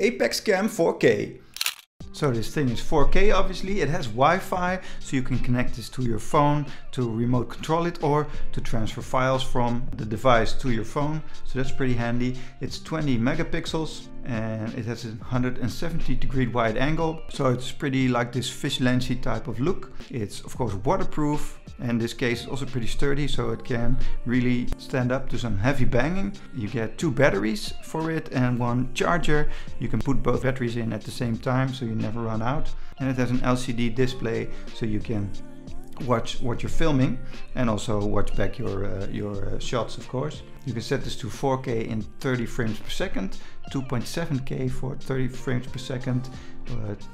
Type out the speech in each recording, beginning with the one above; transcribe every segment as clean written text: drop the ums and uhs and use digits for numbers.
Apexcam 4K. So this thing is 4K obviously, it has Wi-Fi, so you can connect this to your phone to remote control it or to transfer files from the device to your phone. So that's pretty handy. It's 20 megapixels and it has a 170-degree wide angle. So it's pretty like this fish lensy type of look. It's of course waterproof, and this case is also pretty sturdy, so it can really stand up to some heavy banging. You get 2 batteries for it and 1 charger. You can put both batteries in at the same time, so you never run out. And it has an LCD display, so you can watch what you're filming and also watch back your shots, of course. You can set this to 4K in 30 frames per second, 2.7K for 30 frames per second,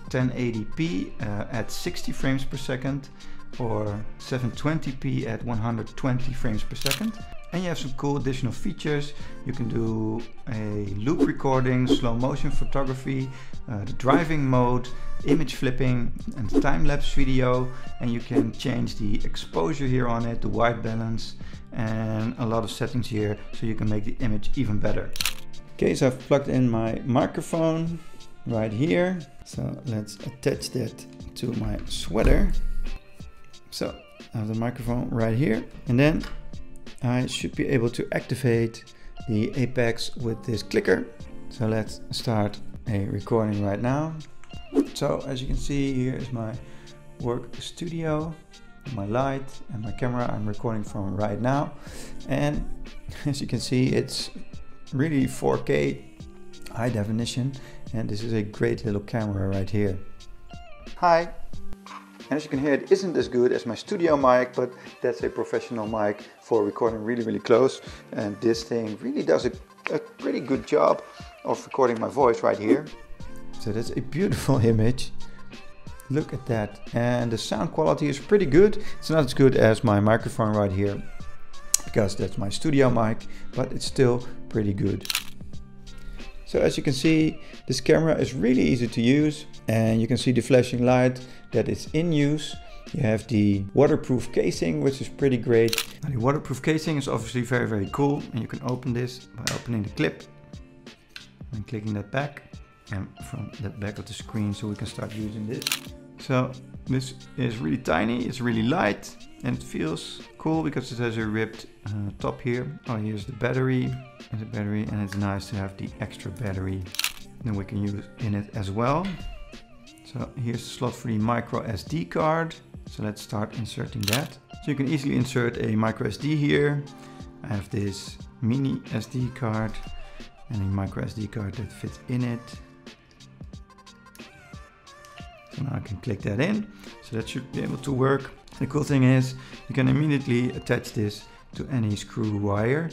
1080p at 60 frames per second, or 720p at 120 frames per second. And you have some cool additional features. You can do a loop recording, slow motion photography, the driving mode, image flipping and time-lapse video, and you can change the exposure here on it, the white balance, and a lot of settings here, so you can make the image even better. Okay, so I've plugged in my microphone right here. So let's attach that to my sweater. So I have the microphone right here, and then I should be able to activate the Apex with this clicker. So let's start a recording right now. So as you can see, here is my work studio, my light and my camera I'm recording from right now. And as you can see, it's really 4K high definition, and this is a great little camera right here. Hi. And as you can hear, it isn't as good as my studio mic, but that's a professional mic for recording really close. And this thing really does a pretty good job of recording my voice right here. So that's a beautiful image. Look at that. And the sound quality is pretty good. It's not as good as my microphone right here, because that's my studio mic, but it's still pretty good. So as you can see, this camera is really easy to use, and you can see the flashing light that is in use. You have the waterproof casing, which is pretty great. Now, the waterproof casing is obviously very cool, and you can open this by opening the clip and clicking that back, and from the back of the screen, so we can start using this. So this is really tiny, it's really light, and it feels cool because it has a ribbed top here. Oh, here's the battery. There's a battery, and it's nice to have the extra battery that we can use in it as well. So here's the slot for the micro SD card. So let's start inserting that. So you can easily insert a micro SD here. I have this mini SD card and a micro SD card that fits in it. So now I can click that in. So that should be able to work. The cool thing is you can immediately attach this to any screw wire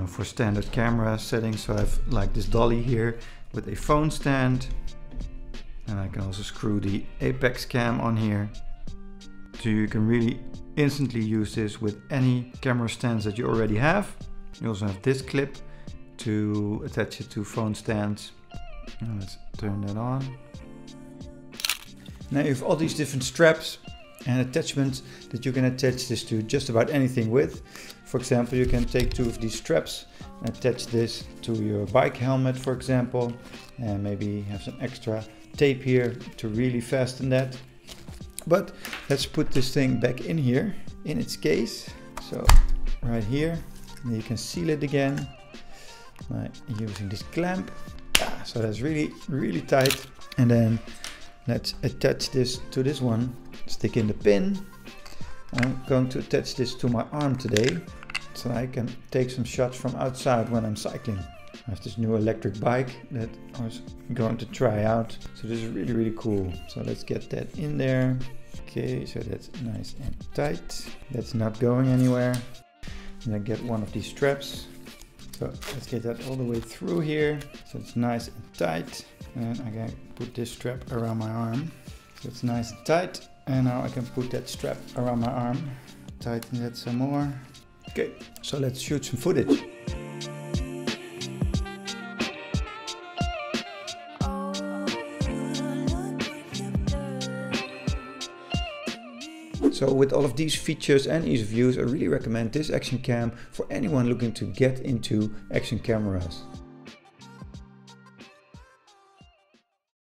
for standard camera settings. So I have like this dolly here with a phone stand, and I can also screw the Apexcam on here. So you can really instantly use this with any camera stands that you already have. You also have this clip to attach it to phone stands. Now let's turn that on. Now you have all these different straps and attachments that you can attach this to just about anything with. For example, you can take 2 of these straps and attach this to your bike helmet, for example, and maybe have some extra tape here to really fasten that. But let's put this thing back in here in its case. So right here, and you can seal it again by using this clamp. So that's really tight. And then let's attach this to this one, stick in the pin. I'm going to attach this to my arm today, so I can take some shots from outside when I'm cycling. I have this new electric bike that I was going to try out. So this is really cool. So let's get that in there. Okay, so that's nice and tight. That's not going anywhere. And then get one of these straps. So let's get that all the way through here. So it's nice and tight. And I can put this strap around my arm. So it's nice and tight. And now I can put that strap around my arm. Tighten that some more. Okay, so let's shoot some footage. So with all of these features and ease of use, I really recommend this action cam for anyone looking to get into action cameras.